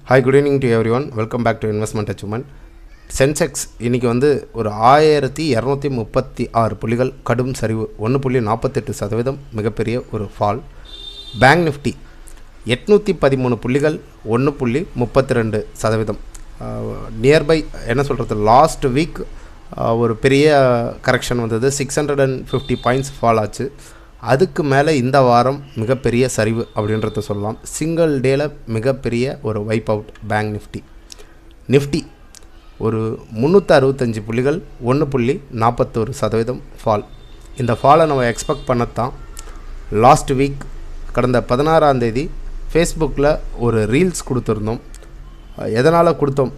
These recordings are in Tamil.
Hi, good evening to everyone. Welcome back to Investment&Achivement. Sensex இன்றைக்கி வந்து ஒரு 1236 புள்ளிகள் கடும் சரிவு 1.48% மிகப்பெரிய ஒரு ஃபால். பேங்க் நிஃப்டி 813 புள்ளிகள் 1.32%. நியர்பை என்ன சொல்கிறது, லாஸ்ட் வீக் ஒரு பெரிய கரெக்ஷன் வந்தது, 650 பாயிண்ட்ஸ் ஃபால் ஆச்சு. அதுக்கு மேலே இந்த வாரம் மிகப்பெரிய சரிவு அப்படின்றத சொல்லலாம். சிங்கிள் டேயில் மிகப்பெரிய ஒரு வைப் அவுட் பேங்க் நிஃப்டி ஒரு 365 புள்ளிகள் 1.41% ஃபால். இந்த ஃபாலை நம்ம எக்ஸ்பெக்ட் பண்ணத்தான் லாஸ்ட் வீக் கடந்த 16ஆம் தேதி ஃபேஸ்புக்கில் ஒரு ரீல்ஸ் கொடுத்துருந்தோம். எதனால் கொடுத்தோம்?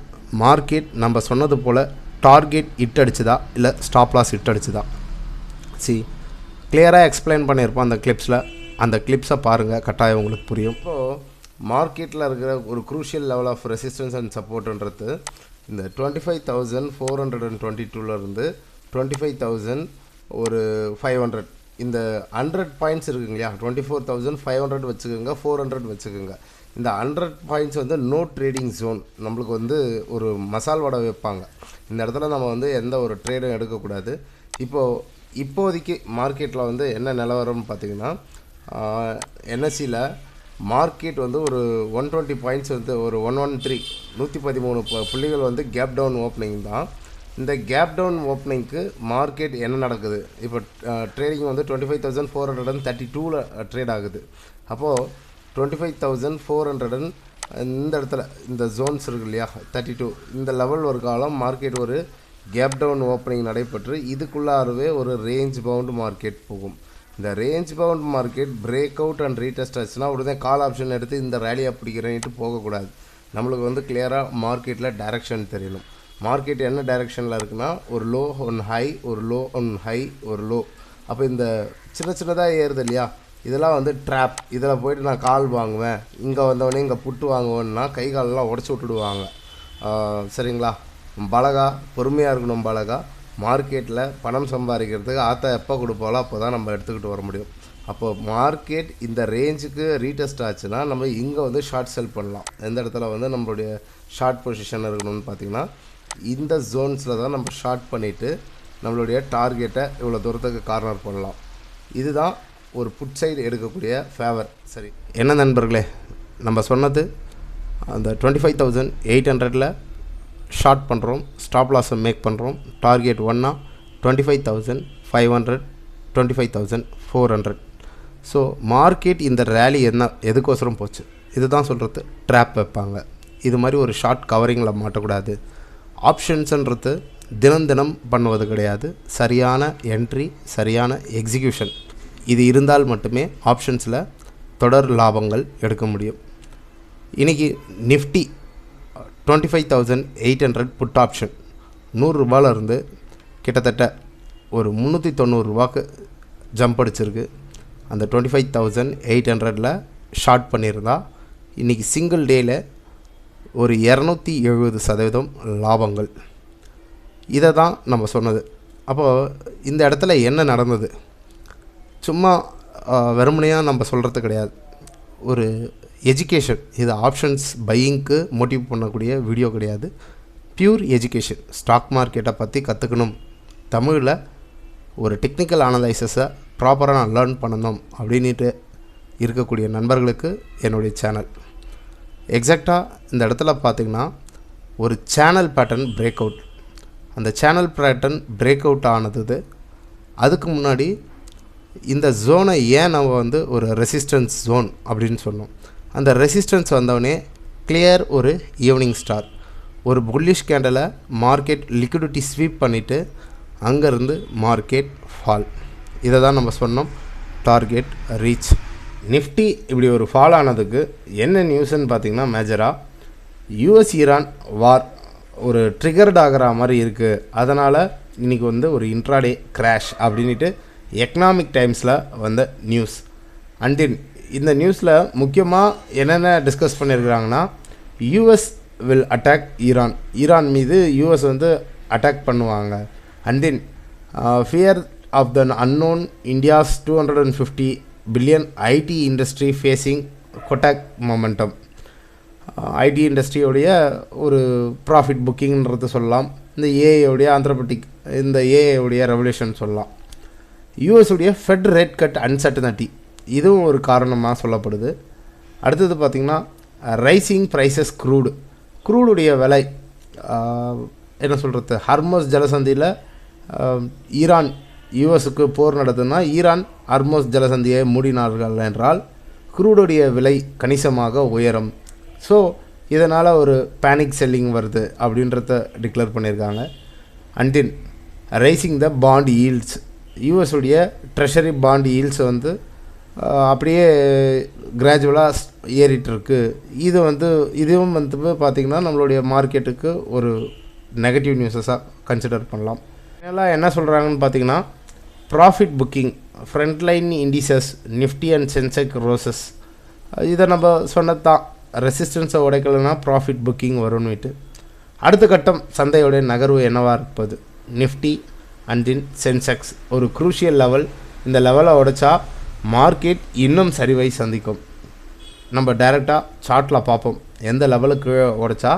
மார்க்கெட் நம்ம சொன்னது போல் டார்கெட் ஹிட் அடிச்சுதா இல்லை ஸ்டாப் லாஸ் ஹிட் அடிச்சுதா? கிளியராக எக்ஸ்பிளைன் பண்ணியிருப்போம் அந்த கிளிப்ஸில். அந்த கிளிப்ஸை பாருங்கள், கட்டாயம் உங்களுக்கு புரியும். இப்போது மார்க்கெட்டில் இருக்கிற ஒரு crucial level of resistance and சப்போர்ட்டுன்றது இந்த 25,422லேருந்து 25,500 இந்த 100 பாயிண்ட்ஸ் இருக்குங்க இல்லையா, 24,500 வச்சுக்கோங்க, 400 வச்சுக்கோங்க. இந்த 100 பாயிண்ட்ஸ் வந்து நோ ட்ரேடிங் ஜோன். நம்மளுக்கு வந்து ஒரு மசால் வடை வைப்பாங்க. இந்த இடத்துல நம்ம வந்து எந்த ஒரு ட்ரேடும் எடுக்கக்கூடாது. இப்போதைக்கு மார்க்கெட்டில் வந்து என்ன நிலவரம்னு பார்த்திங்கன்னா, என்எஸ்சியில் மார்க்கெட் வந்து ஒரு 120 பாயிண்ட்ஸ் வந்து ஒரு 113 புள்ளிகள் வந்து கேப் டவுன் ஓப்பனிங் தான். இந்த கேப் டவுன் ஓப்பனிங்க்கு மார்க்கெட் என்ன நடக்குது? இப்போ ட்ரேடிங் வந்து 25,432ல் ட்ரேட் ஆகுது. அப்போது 25,400 இந்த இடத்துல இந்த ஜோன்ஸ் இருக்கு இல்லையா, 32 இந்த லெவல் ஒரு காலம் மார்க்கெட் ஒரு கேப் டவுன் ஓப்பனிங் நடைபெற்று இதுக்குள்ளாகவே ஒரு ரேஞ்ச் பவுண்ட் மார்க்கெட் போகும். இந்த range bound market break out and retest ஆச்சுன்னா உடனே கால் ஆப்ஷன் எடுத்து இந்த ரேலியாக பிடிக்கிறேன்ட்டு போகக்கூடாது. நம்மளுக்கு வந்து கிளியராக மார்க்கெட்டில் டைரெக்ஷன் தெரியணும். மார்க்கெட் என்ன டைரெக்ஷனில் இருக்குன்னா, ஒரு லோ ஒன் ஹை, ஒரு லோ ஒன் ஹை, ஒரு லோ. அப்போ இந்த சின்னதாக ஏறுது இல்லையா, இதெல்லாம் வந்து ட்ராப். இதில் போய்ட்டு நான் கால் வாங்குவேன், இங்கே வந்தவொடனே இங்கே புட்டு வாங்குவேன்னா கை காலெலாம் உடச்சி விட்டுடுவாங்க. சரிங்களா? பலகா பொறுமையாக இருக்கணும். பலகா மார்க்கெட்டில் பணம் சம்பாதிக்கிறதுக்கு ஆத்தா எப்போ கொடுப்பாலோ அப்போ தான் நம்ம எடுத்துக்கிட்டு வர முடியும். அப்போது மார்க்கெட் இந்த ரேஞ்சுக்கு ரீடெஸ்ட் ஆச்சுன்னா நம்ம இங்கே வந்து ஷார்ட் செல் பண்ணலாம். எந்த இடத்துல வந்து நம்மளுடைய ஷார்ட் பொசிஷன் இருக்கணும்னு பார்த்திங்கன்னா, இந்த ஜோன்ஸில் தான் நம்ம ஷார்ட் பண்ணிவிட்டு நம்மளுடைய டார்கெட்டை இவ்வளோ தூரத்துக்கு கார்னர் பண்ணலாம். இதுதான் ஒரு புட் சைடு எடுக்கக்கூடிய ஃபேவர். சரி, என்ன நண்பர்களே, நம்ம சொன்னது அந்த 25,800ல் ஷார்ட் பண்ணுறோம், ஸ்டாப் லாஸை மேக் பண்ணுறோம். டார்கெட் 1 25,500, 25,400. ஸோ மார்க்கெட் இந்த ரேலி எதுக்கோசரம் போச்சு? இதுதான் சொல்கிறது, ட்ராப் வைப்பாங்க. இது மாதிரி ஒரு ஷார்ட் கவரிங்கில் மாட்டக்கூடாது. ஆப்ஷன்ஸுன்றது தினம் பண்ணுவது கிடையாது. சரியான என்ட்ரி, சரியான எக்ஸிக்யூஷன் இது இருந்தால் மட்டுமே ஆப்ஷன்ஸில் தொடர் லாபங்கள் எடுக்க முடியும். இன்றைக்கி நிஃப்டி 25,800 புட் ஆப்ஷன் 100 ரூபாயிலிருந்து கிட்டத்தட்ட ஒரு 390 ரூபாய்க்கு ஜம்ப் அடிச்சிருக்கு. அந்த 25,800ல் ஷார்ட் பண்ணியிருந்தா இன்றைக்கி சிங்கிள் டேயில் ஒரு 270% லாபங்கள். இதை தான் நம்ம சொன்னது. அப்போது இந்த இடத்துல என்ன நடந்தது? சும்மா வெறுமனையாக நம்ம சொல்கிறது கிடையாது, ஒரு எஜுகேஷன். இது ஆப்ஷன்ஸ் பையிங்க்கு மோட்டிவ் பண்ணக்கூடிய வீடியோ கிடையாது, பியூர் எஜுகேஷன். ஸ்டாக் மார்க்கெட்டை பற்றி கற்றுக்கணும், தமிழில் ஒரு டெக்னிக்கல் அனலைசஸை ப்ராப்பராக நான் லேர்ன் பண்ணணும் அப்படின்ட்டு இருக்கக்கூடிய நண்பர்களுக்கு என்னுடைய சேனல். எக்ஸாக்டாக இந்த இடத்துல பார்த்திங்கன்னா ஒரு சேனல் பேட்டர்ன் பிரேக் அவுட். அந்த சேனல் பேட்டர்ன் பிரேக் அவுட் ஆனது. அதுக்கு முன்னாடி இந்த ஜோனை ஏன் நம்ம வந்து ஒரு ரெசிஸ்டன்ஸ் ஜோன் அப்படின்னு சொன்னோம்? அந்த ரெசிஸ்டன்ஸ் வந்தவொடனே கிளியர் ஒரு ஈவினிங் ஸ்டார், ஒரு புல்லிஷ் கேண்டலை மார்க்கெட் லிக்விடிட்டி ஸ்வீப் பண்ணிவிட்டு அங்கேருந்து மார்க்கெட் ஃபால். இதை தான் நம்ம சொன்னோம், டார்கெட் ரீச். நிஃப்டி இப்படி ஒரு ஃபால் ஆனதுக்கு என்ன நியூஸ்ன்னு பார்த்திங்கன்னா, மேஜராக யூஎஸ் ஈரான் வார் ஒரு ட்ரிகர்ட் ஆகிற மாதிரி இருக்குது. அதனால் இன்றைக்கி வந்து ஒரு இன்ட்ராடே கிராஷ் அப்படின்ட்டு எக்கனாமிக் டைம்ஸில் வந்த நியூஸ். அண்ட் இந்த நியூஸில் முக்கியமாக என்னென்ன டிஸ்கஸ் பண்ணியிருக்கிறாங்கன்னா, யூஎஸ் வில் அட்டாக் ஈரான் மீது யூஎஸ் வந்து அட்டாக் பண்ணுவாங்க. And then fear of the unknown, India's 250 billion IT industry facing Kotak momentum. IT இண்டஸ்ட்ரியோடைய ஒரு ப்ராஃபிட் புக்கிங்கிறது சொல்லலாம். இந்த ஏஐயோடைய ஆந்த்ரபட்டிக், இந்த ஏஐயோடைய ரெவல்யூஷன் சொல்லலாம். யூஎஸுடைய ஃபெட் ரேட் கட் அன்சர்டனிட்டி, இதுவும் ஒரு காரணமாக சொல்லப்படுது. அடுத்தது பார்த்திங்கன்னா ரைசிங் ப்ரைஸஸ் க்ரூடுடைய விலை என்ன சொல்கிறது, ஹர்மோஸ் ஜலசந்தியில் ஈரான் யூஎஸுக்கு போர் நடத்துனா ஈரான் ஹர்மோஸ் ஜலசந்தியை மூடினார்கள் என்றால் க்ரூடுடைய விலை கணிசமாக உயரும். ஸோ இதனால் ஒரு பேனிக் செல்லிங் வருது அப்படின்றத டிக்ளேர் பண்ணியிருக்காங்க. And then rising the bond yields, யூஎஸுடைய ட்ரெஷரி பாண்ட் ஈல்ட்ஸ் வந்து அப்படியே கிராஜுவலாக ஏறிட்டுருக்கு. இதுவும் பார்த்திங்கன்னா நம்மளுடைய மார்க்கெட்டுக்கு ஒரு நெகட்டிவ் நியூஸஸாக கன்சிடர் பண்ணலாம். இதெல்லாம் என்ன சொல்கிறாங்கன்னு பார்த்திங்கன்னா profit booking, Frontline indices, Nifty and Sensex roses, இதை நம்ம சொன்னது தான், ரெசிஸ்டன்ஸை உடைக்கலைன்னா ப்ராஃபிட் புக்கிங் வரும்னுட்டு. அடுத்த கட்டம் சந்தையோடைய நகர்வு என்னவாக இருப்பது, நிஃப்டி அண்ட் தென் சென்செக்ஸ் ஒரு குரூஷியல் லெவல். இந்த லெவலை உடைச்சா மார்க்கெட் இன்னும் சரிவை சந்திக்கும். நம்ம டைரெக்டாக சார்ட்டில் பார்ப்போம் எந்த லெவலுக்கு உடைச்சா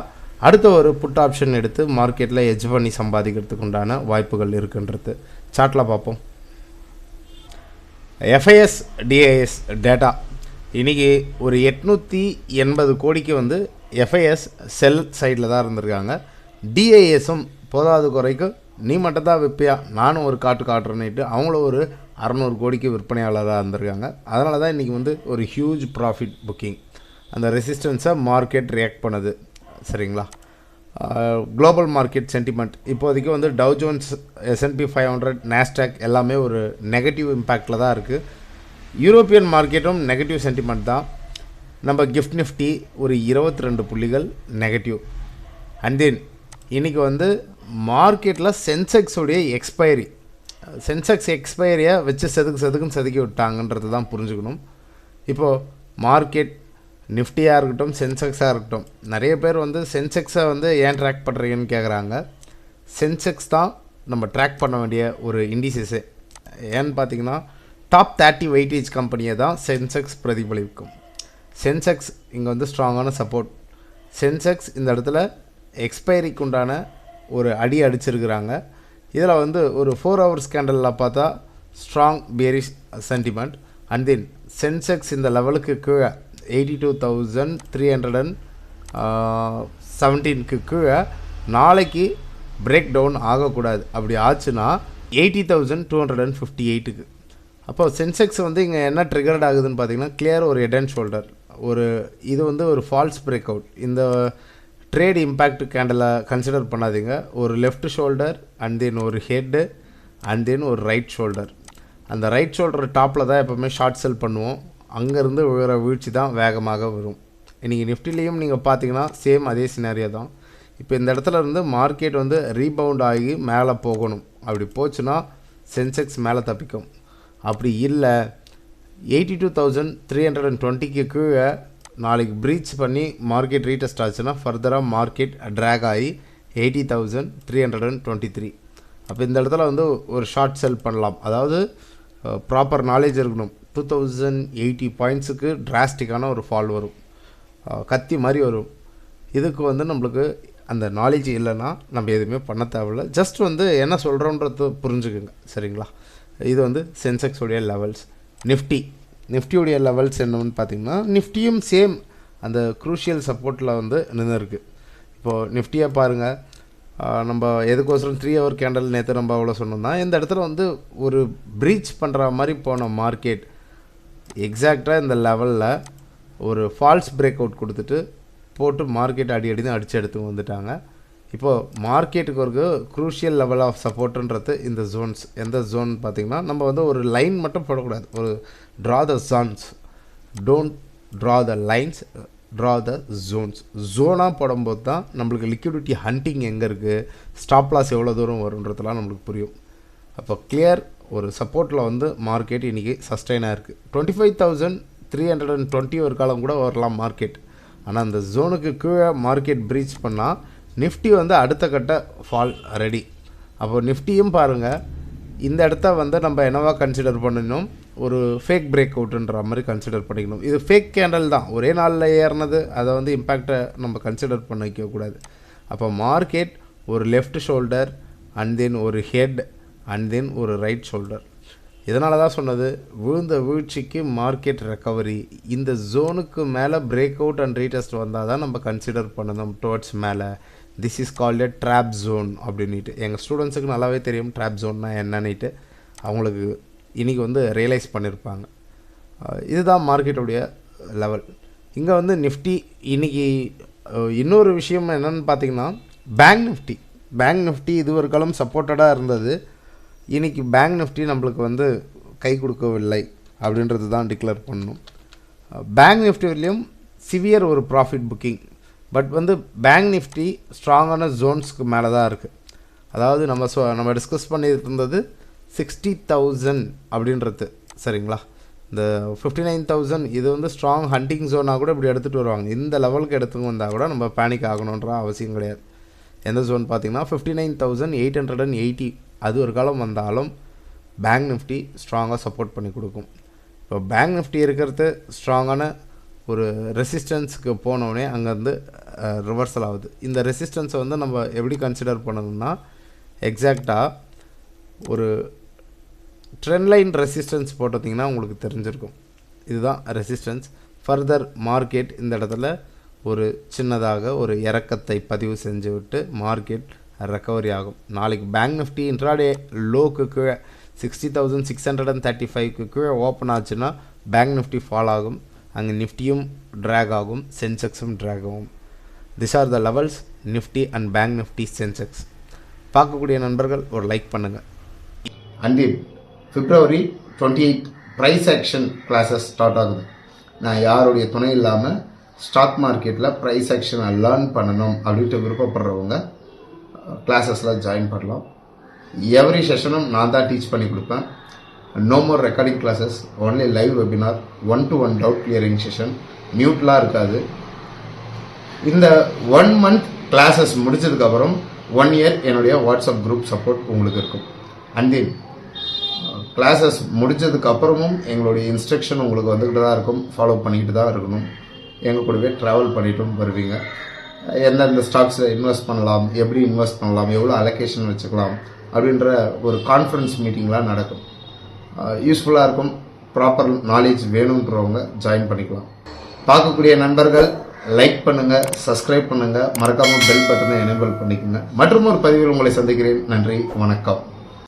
அடுத்த ஒரு புட் ஆப்ஷன் எடுத்து மார்க்கெட்டில் எட்ஜ் பண்ணி சம்பாதிக்கிறதுக்கு உண்டான வாய்ப்புகள் இருக்குன்றது சார்ட்டில் பார்ப்போம். எஃப்ஐஎஸ் டிஐஎஸ் டேட்டா இன்றைக்கி ஒரு 880 கோடிக்கு வந்து எஃப்ஐஎஸ் செல் சைடில் தான் இருந்திருக்காங்க. டிஐஎஸும் போதாது குறைக்கு நீ மட்டும் தான் விற்பியா, நானும் ஒரு காட்டுறேன்னுட்டு அவங்களும் ஒரு 600 கோடிக்கு விற்பனையாளராக இருந்திருக்காங்க. அதனால தான் இன்றைக்கி வந்து ஒரு ஹியூஜ் ப்ராஃபிட் புக்கிங். அந்த ரெசிஸ்டன்ஸை மார்க்கெட் ரியாக்ட் பண்ணுது. சரிங்களா. குளோபல் மார்க்கெட் சென்டிமெண்ட் இப்போதைக்கு வந்து டவ் ஜோன்ஸ், S&P 500, நாஸ்டாக் எல்லாமே ஒரு நெகட்டிவ் இம்பேக்டில் தான் இருக்குது. யூரோப்பியன் மார்க்கெட்டும் நெகட்டிவ் சென்டிமெண்ட் தான். நம்ம கிஃப்ட் நிஃப்டி ஒரு 22 புள்ளிகள் நெகட்டிவ். அண்ட் தென் இன்றைக்கி வந்து மார்க்கெட்டில் சென்செக்ஸுடைய எக்ஸ்பைரியை வச்சு செதுக்குன்னு செதுக்கி விட்டாங்கன்றது தான் புரிஞ்சுக்கணும். இப்போது மார்க்கெட் நிஃப்டியாக இருக்கட்டும், சென்செக்ஸாக இருக்கட்டும், நிறைய பேர் வந்து சென்செக்ஸை வந்து ஏன் ட்ராக் பண்ணுறீங்கன்னு கேட்குறாங்க. சென்செக்ஸ் தான் நம்ம ட்ராக் பண்ண வேண்டிய ஒரு இண்டிசஸே. ஏன்னு பார்த்தீங்கன்னா டாப் 30 வெயிட்டேஜ் கம்பெனியை தான் சென்செக்ஸ் பிரதிபலிக்கும். சென்செக்ஸ் இங்கே வந்து ஸ்ட்ராங்கான சப்போர்ட். சென்செக்ஸ் இந்த இடத்துல எக்ஸ்பைரிக்கு உண்டான ஒரு அடி அடிச்சிருக்கிறாங்க. இதில் வந்து ஒரு 4 ஹவர்ஸ் கேண்டலில் பார்த்தா strong bearish sentiment. And then Sensex இந்த லெவலுக்கு கீழே 82,317க்கு கீழே நாளைக்கு பிரேக் டவுன் ஆகக்கூடாது. அப்படி ஆச்சுன்னா 80,258க்கு. அப்போ சென்செக்ஸ் வந்து இங்கே என்ன ட்ரிகர்ட் ஆகுதுன்னு பார்த்தீங்கன்னா கிளியர் ஒரு ஹெட் அண்ட் ஷோல்டர், இது வந்து ஒரு ஃபால்ஸ் பிரேக் அவுட். இந்த ட்ரேட் இம்பேக்ட் கேண்டலை கன்சிடர் பண்ணாதீங்க. ஒரு லெஃப்ட் ஷோல்டர் அண்ட் தென் ஒரு ஹெட்டு அண்ட் தென் ஒரு ரைட் ஷோல்டர். அந்த ரைட் ஷோல்டர் டாப்பில் தான் எப்போவுமே ஷார்ட் செல் பண்ணுவோம். அங்கேருந்து விழுகிற வீழ்ச்சி தான் வேகமாக வரும். இன்றைக்கி நிஃப்டிலையும் நீங்கள் பார்த்தீங்கன்னா சேம் அதே சினாரியோ தான். இப்போ இந்த இடத்துல இருந்து மார்க்கெட் வந்து ரீபவுண்ட் ஆகி மேலே போகணும். அப்படி போச்சுன்னா சென்செக்ஸ் மேலே தப்பிக்கும். அப்படி இல்லை 82,320க்கு கீழே நாளைக்கு ப்ரீச் பண்ணி மார்க்கெட் ரீடெஸ்ட் ஆச்சுன்னா ஃபர்தராக மார்க்கெட் ட்ராக் ஆகி 80,323. அப்போ இந்த இடத்துல வந்து ஒரு ஷார்ட் செல் பண்ணலாம். அதாவது ப்ராப்பர் நாலேஜ் இருக்கணும். 2080 பாயிண்ட்ஸுக்கு டிராஸ்டிக்கான ஒரு ஃபால் வரும், கத்தி மாதிரி வரும். இதுக்கு வந்து நம்மளுக்கு அந்த நாலேஜ் இல்லைன்னா நம்ம எதுவுமே பண்ண தேவையில்லை. ஜஸ்ட் வந்து என்ன சொல்கிறோன்றது புரிஞ்சுக்குங்க. சரிங்களா. இது வந்து சென்செக்ஸுடைய லெவல்ஸ். நிஃப்டியுடைய லெவல்ஸ் என்னன்னு பார்த்தீங்கன்னா நிஃப்டியும் சேம் அந்த க்ரூஷியல் சப்போர்ட்டில் வந்து நின்று இருக்குது. இப்போது நிஃப்டியை பாருங்கள். நம்ம எதுக்கோசரம் 3 ஹவர் கேண்டல் நேற்று நம்ம அவ்வளோ சொன்னோம்னா இந்த இடத்துல வந்து ஒரு ப்ரீச் பண்ணுற மாதிரி போன மார்க்கெட் எக்ஸாக்டாக இந்த லெவலில் ஒரு ஃபால்ஸ் பிரேக் அவுட் கொடுத்துட்டு போட்டு மார்க்கெட் அடி தான் அடித்து எடுத்து வந்துட்டாங்க. இப்போது மார்க்கெட்டுக்கு ஒரு க்ரூஷியல் லெவல் ஆஃப் சப்போர்ட்டுன்றது இந்த ஜோன்ஸ். எந்த ஜோன் பார்த்திங்கன்னா நம்ம வந்து ஒரு லைன் மட்டும் போடக்கூடாது. ஒரு draw the zones, don't draw the lines, draw the ஜோனாக போடும்போது தான் நம்மளுக்கு லிக்விடிட்டி ஹண்டிங் எங்கே இருக்குது, ஸ்டாப் லாஸ் எவ்வளோ தூரம் வருன்றதுலாம் நம்மளுக்கு புரியும். அப்போ கிளியர் ஒரு சப்போர்ட்டில் வந்து மார்க்கெட் இன்றைக்கி சஸ்டெயினாக இருக்குது. 25,320 ஒரு காலம் கூட வரலாம் மார்க்கெட். ஆனால் அந்த ஜோனுக்கு கீழே மார்க்கெட் ப்ரீச் பண்ணால் நிஃப்டி வந்து அடுத்த கட்ட ஃபால் ரெடி. அப்போது நிஃப்டியும் பாருங்கள் இந்த இடத்த வந்து நம்ம என்னவா கன்சிடர் பண்ணணும், ஒரு ஃபேக் பிரேக் அவுட்டுன்ற மாதிரி கன்சிடர் பண்ணிக்கணும். இது ஃபேக் கேண்டல் தான், ஒரே நாளில் ஏறினது, அதை வந்து இம்பேக்டை நம்ம கன்சிடர் பண்ணிக்கக்கூடாது. அப்போ மார்க்கெட் ஒரு லெஃப்ட் ஷோல்டர் அண்ட் தென் ஒரு ஹெட் அண்ட் தென் ஒரு ரைட் ஷோல்டர். இதனால தான் சொன்னது, விழுந்த வீழ்ச்சிக்கு மார்க்கெட் ரெக்கவரி, இந்த ஜோனுக்கு மேலே பிரேக் அவுட் அண்ட் ரீடெஸ்ட் வந்தால் தான் நம்ம கன்சிடர் பண்ணணும் டுவர்ட்ஸ் மேலே. This is called a trap zone அப்படின்ட்டு. எங்கள் ஸ்டூடெண்ட்ஸுக்கு நல்லாவே தெரியும் ட்ராப் ஜோன்னா என்னன்னுட்டு. அவங்களுக்கு இன்றைக்கி வந்து ரியலைஸ் பண்ணியிருப்பாங்க. இதுதான் மார்க்கெட்டுடைய லெவல். இங்கே வந்து நிஃப்டி இன்றைக்கி இன்னொரு விஷயம் என்னென்னு பார்த்தீங்கன்னா, பேங்க் நிஃப்டி இது ஒரு காலம் சப்போர்ட்டடாக இருந்தது. இன்றைக்கி பேங்க் நிஃப்டி நம்மளுக்கு வந்து கை கொடுக்கவில்லை அப்படின்றது தான் டிக்ளேர் பண்ணணும். பேங்க் நிஃப்டிலையும் சிவியர் ஒரு ப்ராஃபிட் புக்கிங். பட் வந்து பேங்க் நிஃப்டி ஸ்ட்ராங்கான ஜோன்ஸ்க்கு மேலே தான் இருக்குது. அதாவது நம்ம டிஸ்கஸ் பண்ணிட்டு இருந்தது 60,000 அப்படின்றது, சரிங்களா? இந்த 59,000 இது வந்து ஸ்ட்ராங் ஹண்டிங் ஜோனாக கூட இப்படி எடுத்துகிட்டு வருவாங்க. இந்த லெவலுக்கு எடுத்துன்னு வந்தால் கூட நம்ம பேனிக் ஆகணுன்ற அவசியம் கிடையாது. எந்த ஜோன் பார்த்திங்கன்னா 59,880 அது ஒரு காலம் வந்தாலும் பேங்க் நிஃப்டி ஸ்ட்ராங்காக சப்போர்ட் பண்ணி கொடுக்கும். இப்போ பேங்க் நிஃப்டி இருக்கிறது ஸ்ட்ராங்கான ஒரு ரெசிஸ்டன்ஸுக்கு போனோடனே அங்கேருந்து ரிவர்சல் ஆகுது. இந்த ரெசிஸ்டன்ஸை வந்து நம்ம எப்படி கன்சிடர் பண்ணணும்னா, எக்ஸாக்டாக ஒரு ட்ரெண்ட் லைன் ரெசிஸ்டன்ஸ் போட்டிங்கன்னா உங்களுக்கு தெரிஞ்சிருக்கும். இதுதான் ரெசிஸ்டன்ஸ். ஃபர்தர் மார்க்கெட் இந்த இடத்துல ஒரு சின்னதாக ஒரு இறக்கத்தை பதிவு செஞ்சு விட்டு மார்க்கெட் ரெக்கவரி ஆகும். நாளைக்கு பேங்க் நிஃப்டி இன்ட்ராடே லோக்கு கீழே 60,635க்கு கீழே ஓப்பன் ஆச்சுன்னா பேங்க் நிஃப்டி ஃபால் ஆகும். அங்கே நிஃப்டியும் ட்ராக் ஆகும், சென்செக்ஸும் ட்ராக் ஆகும். This are the levels Nifty and bank Nifty Sensex. பார்க்கக்கூடிய நண்பர்கள் ஒரு லைக் பண்ணுங்கள். Until February 28 price action classes start ஆகுது. நான் யாருடைய துணை இல்லாமல் ஸ்டாக் மார்க்கெட்டில் ப்ரைஸ் ஆக்ஷனை லேர்ன் பண்ணணும் அப்படின்ட்டு விருப்பப்படுறவங்க கிளாஸஸில் ஜாயின் பண்ணலாம். எவ்ரி செஷனும் நான் தான் டீச் பண்ணி கொடுப்பேன். No more recording classes, only live webinar, 1-to-1 doubt clearing session, மியூட்லாம் இருக்காது. இந்த 1 month கிளாஸஸ் முடிச்சதுக்கப்புறம் 1 year என்னுடைய வாட்ஸ்அப் குரூப் சப்போர்ட் உங்களுக்கு இருக்கும். அண்ட் தென் கிளாஸஸ் முடித்ததுக்கப்புறமும் எங்களுடைய இன்ஸ்ட்ரக்ஷன் உங்களுக்கு வந்துக்கிட்டு தான் இருக்கும், ஃபாலோ பண்ணிக்கிட்டு தான் இருக்கணும். எங்கள் கூடவே ட்ராவல் பண்ணிட்டும் வருவீங்க. எந்தெந்த ஸ்டாக்ஸில் இன்வெஸ்ட் பண்ணலாம், எப்படி இன்வெஸ்ட் பண்ணலாம், எவ்வளோ அலோகேஷன் வச்சுக்கலாம் அப்படின்ற ஒரு கான்ஃபரன்ஸ் மீட்டிங்லாம் நடக்கும். யூஸ்ஃபுல்லாக இருக்கும். ப்ராப்பர் நாலேஜ் வேணுன்றவங்க ஜாயின் பண்ணிக்கலாம். பார்க்கக்கூடிய நண்பர்கள் லைக் பண்ணுங்கள், சப்ஸ்கிரைப் பண்ணுங்கள், மறக்காமல் பெல் பட்டனை எனேபிள் பண்ணிக்கோங்க. மற்றும் ஒரு பதிவில் உங்களை சந்திக்கிறேன். நன்றி, வணக்கம்.